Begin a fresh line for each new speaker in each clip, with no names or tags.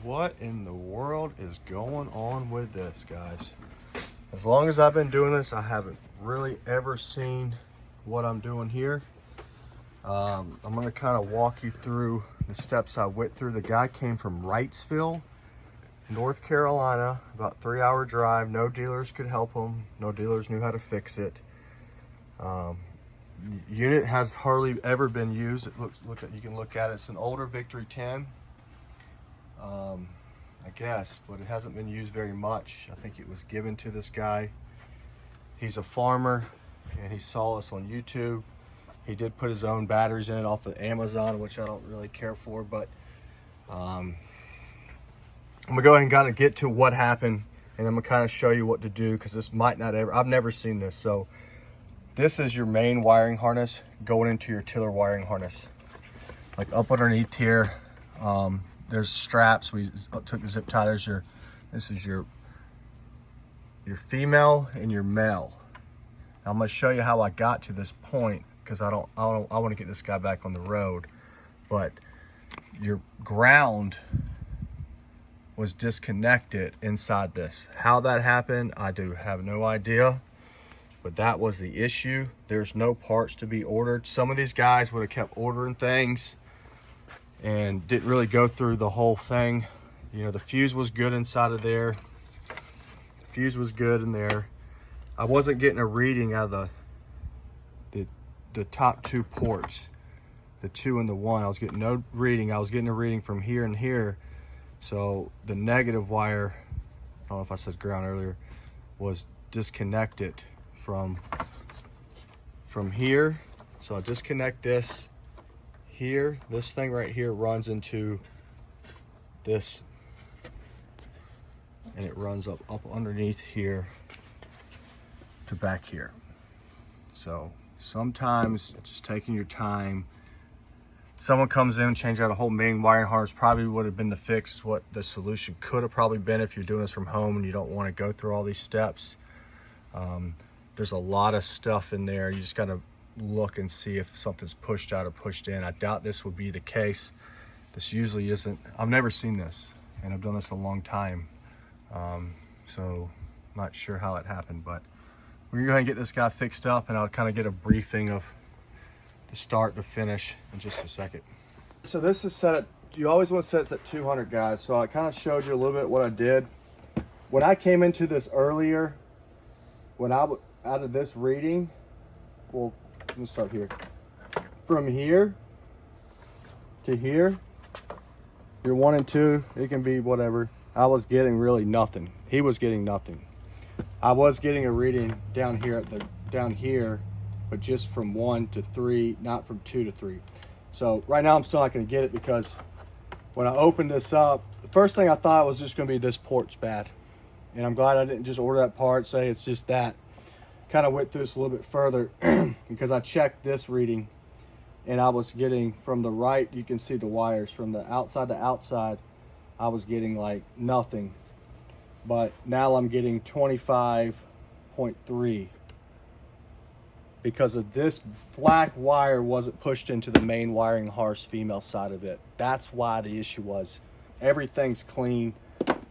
What in the world is going on with this, guys? As long as I've been doing this, I haven't really ever seen what I'm doing here. I'm going to kind of walk you through the steps I went through. The guy came from Wrightsville, North Carolina, about 3-hour drive. No dealers could help him. No dealers knew how to fix it. Unit has hardly ever been used. It looks, you can look at it. It's an older Victory 10. I guess, but it hasn't been used very much. I think it was given to this guy. He's a farmer and he saw us on YouTube. He did put his own batteries in it off of Amazon, which I don't really care for, but I'm gonna go ahead and kind of get to what happened, and I'm gonna kind of show you what to do, because this might not ever, I've never seen this. So this is your main wiring harness going into your tiller wiring harness. Like up underneath here, there's straps. We took the zip tie. There's your, this is your female and your male. Now I'm going to show you how I got to this point, because I want to get this guy back on the road. But your ground was disconnected inside this. How that happened, I do have no idea. But that was the issue. There's no parts to be ordered. Some of these guys would have kept ordering things and didn't really go through the whole thing. You know, the fuse was good inside of there. The fuse was good in there. I wasn't getting a reading out of the top two ports, the 2 and the 1. I was getting no reading. I was getting a reading from here and here. So the negative wire, I don't know if I said ground earlier, was disconnected from here. So I disconnect this here. This thing right here runs into this, and it runs up underneath here to back here. So sometimes just taking your time. Someone comes in, change out a whole main wiring harness, probably would have been the fix. What the solution could have probably been if you're doing this from home and you don't want to go through all these steps. There's a lot of stuff in there. You just got to look and see if something's pushed out or pushed in. I doubt this would be the case. This usually isn't. I've never seen this, and I've done this a long time. So not sure how it happened, but we're gonna go ahead and get this guy fixed up, and I'll kind of get a briefing of the start to finish in just a second. So this is set at, you always want to set it at 200, guys. So I kind of showed you a little bit what I did. When I came into this earlier, when I out of this reading, well, let me start here. From here to here, your 1 and 2, it can be whatever. I was getting really nothing. He was getting nothing. I was getting a reading down here down here, but just from 1 to 3, not from 2 to 3. So right now I'm still not going to get it, because when I opened this up, the first thing I thought was just going to be this port's bad. And I'm glad I didn't just order that part, say it's just that. Kind of went through this a little bit further because I checked this reading, and I was getting from the right, you can see the wires from the outside to outside, I was getting like nothing. But now I'm getting 25.3 because of this black wire wasn't pushed into the main wiring harness female side of it. That's why the issue was. Everything's clean.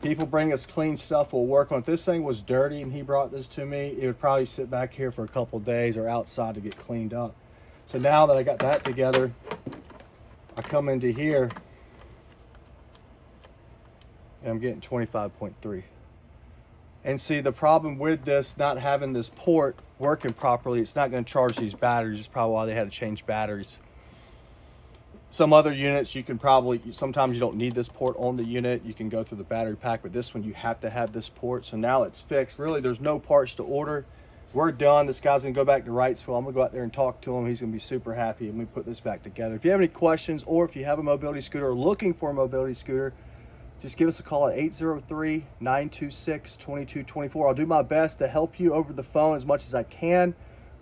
People bring us clean stuff, we'll work on it. If this thing was dirty and he brought this to me, it would probably sit back here for a couple of days or outside to get cleaned up. So now that I got that together, I come into here and I'm getting 25.3. And see, the problem with this, not having this port working properly, it's not going to charge these batteries. It's probably why they had to change batteries. Some other units, you can probably, sometimes you don't need this port on the unit. You can go through the battery pack, but this one you have to have this port. So now it's fixed. Really, there's no parts to order. We're done. This guy's gonna go back to Wrightsville. I'm gonna go out there and talk to him. He's gonna be super happy, and we put this back together. If you have any questions, or if you have a mobility scooter or looking for a mobility scooter, just give us a call at 803-926-2224. I'll do my best to help you over the phone as much as I can.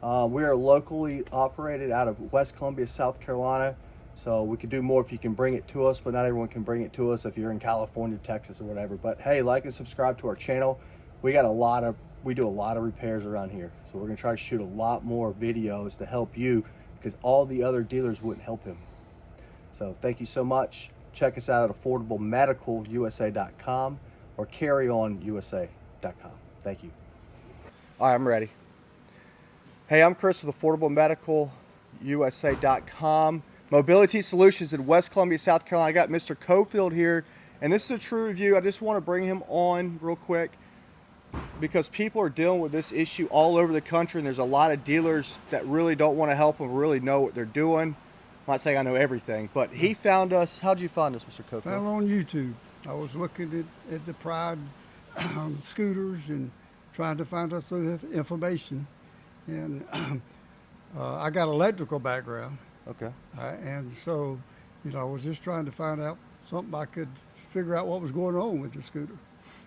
We are locally operated out of West Columbia, South Carolina. So we could do more if you can bring it to us, but not everyone can bring it to us if you're in California, Texas, or whatever. But hey, like and subscribe to our channel. We do a lot of repairs around here. So we're gonna try to shoot a lot more videos to help you, because all the other dealers wouldn't help him. So thank you so much. check us out at affordablemedicalusa.com or carryonusa.com. Thank you. All right, I'm ready. Hey, I'm Chris with affordablemedicalusa.com. Mobility Solutions in West Columbia, South Carolina. I got Mr. Cofield here, and this is a true review. I just want to bring him on real quick because people are dealing with this issue all over the country, and there's a lot of dealers that really don't want to help them, really know what they're doing. I'm not saying I know everything, but he found us. How'd you find us, Mr. Cofield?
Found on YouTube. I was looking at the Pride scooters and trying to find out some information. And I got an electrical background.
Okay.
And so, I was just trying to find out something I could figure out what was going on with the scooter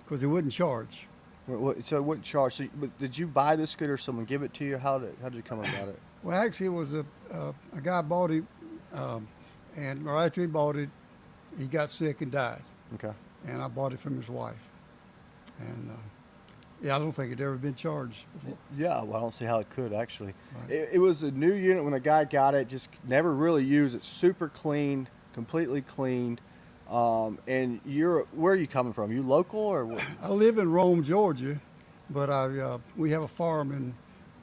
because it wouldn't charge.
So it wouldn't charge. So, but did you buy this scooter or someone give it to you? How did you come about it?
Well, actually, it was a guy bought it, and right after he bought it, he got sick and died.
Okay.
And I bought it from his wife. And I don't think it'd ever been charged before.
Yeah, well, I don't see how it could actually.
Right.
It was a new unit when the guy got it. Just never really used it. Super cleaned, completely cleaned. And where are you coming from? You local or what?
I live in Rome, Georgia, but we have a farm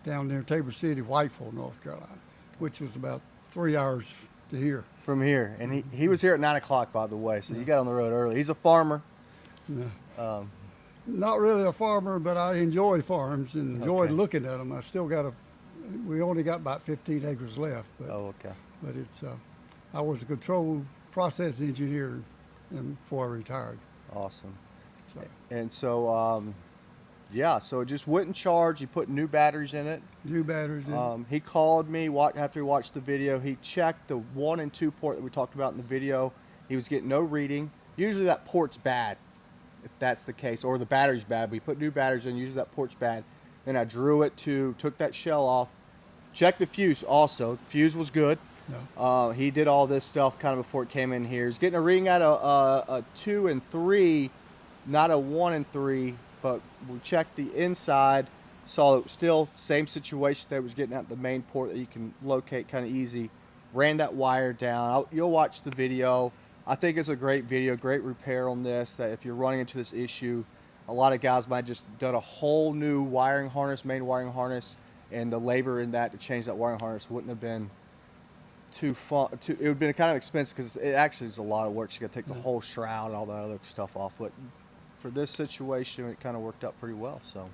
down near Tabor City, Whiteville, North Carolina, which was about 3 hours to here.
From here, and he was here at 9 o'clock, by the way. So you got on the road early. He's a farmer.
Yeah. Not really a farmer, but I enjoy farms and enjoyed looking at them. I still we only got about 15 acres left. But,
okay.
But I was a control process engineer before I retired.
Awesome.
So.
And so, so it just wouldn't charge. He put new batteries in it.
New batteries in it.
He called me after he watched the video. He checked the 1 and 2 port that we talked about in the video. He was getting no reading. Usually that port's bad, if that's the case, or the battery's bad. We put new batteries in. Usually that port's bad. Then I drew it took that shell off. Checked the fuse also. The fuse was good. Yeah. He did all this stuff kind of before it came in here. He's getting a reading at a 2 and 3, not a 1 and 3. But we checked the inside, saw it was still same situation that was getting out the main port that you can locate kind of easy. Ran that wire down. You'll watch the video. I think it's a great video, great repair on this. That if you're running into this issue, a lot of guys might have just done a whole new wiring harness, main wiring harness, and the labor in that to change that wiring harness wouldn't have been too fun. It would have been kind of expensive because it actually is a lot of work. So you got to take the whole shroud and all that other stuff off. But for this situation, it kind of worked out pretty well. So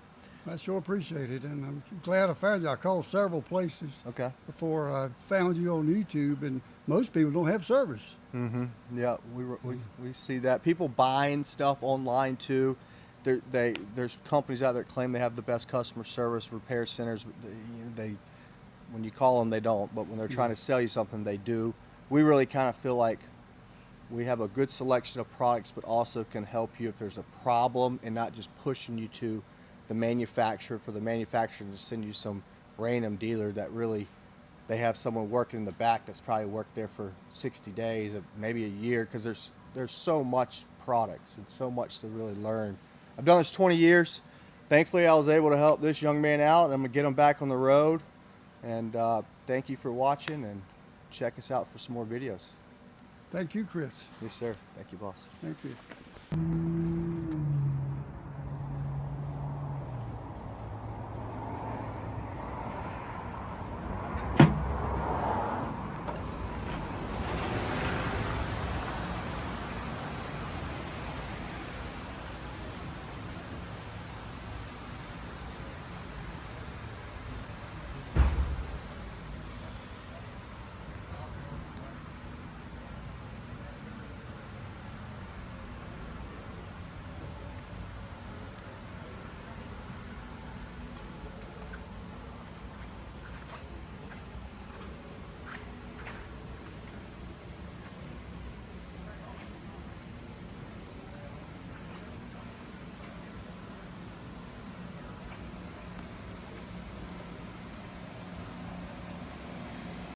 I sure appreciate it, and I'm glad I found you. I called several places before I found you on YouTube, and most people don't have service.
Mm-hmm. Yeah, we see that. People buying stuff online too. There's companies out there that claim they have the best customer service, repair centers. They when you call them, they don't. But when they're trying to sell you something, they do. We really kind of feel like we have a good selection of products, but also can help you if there's a problem and not just pushing you to the manufacturer for the manufacturer to send you some random dealer that really they have someone working in the back that's probably worked there for 60 days, maybe a year, because there's so much products and so much to really learn. I've done this 20 years. Thankfully, I was able to help this young man out, and I'm going to get him back on the road. And thank you for watching, and check us out for some more videos.
Thank you, Chris.
Yes, sir. Thank you, boss.
Thank you.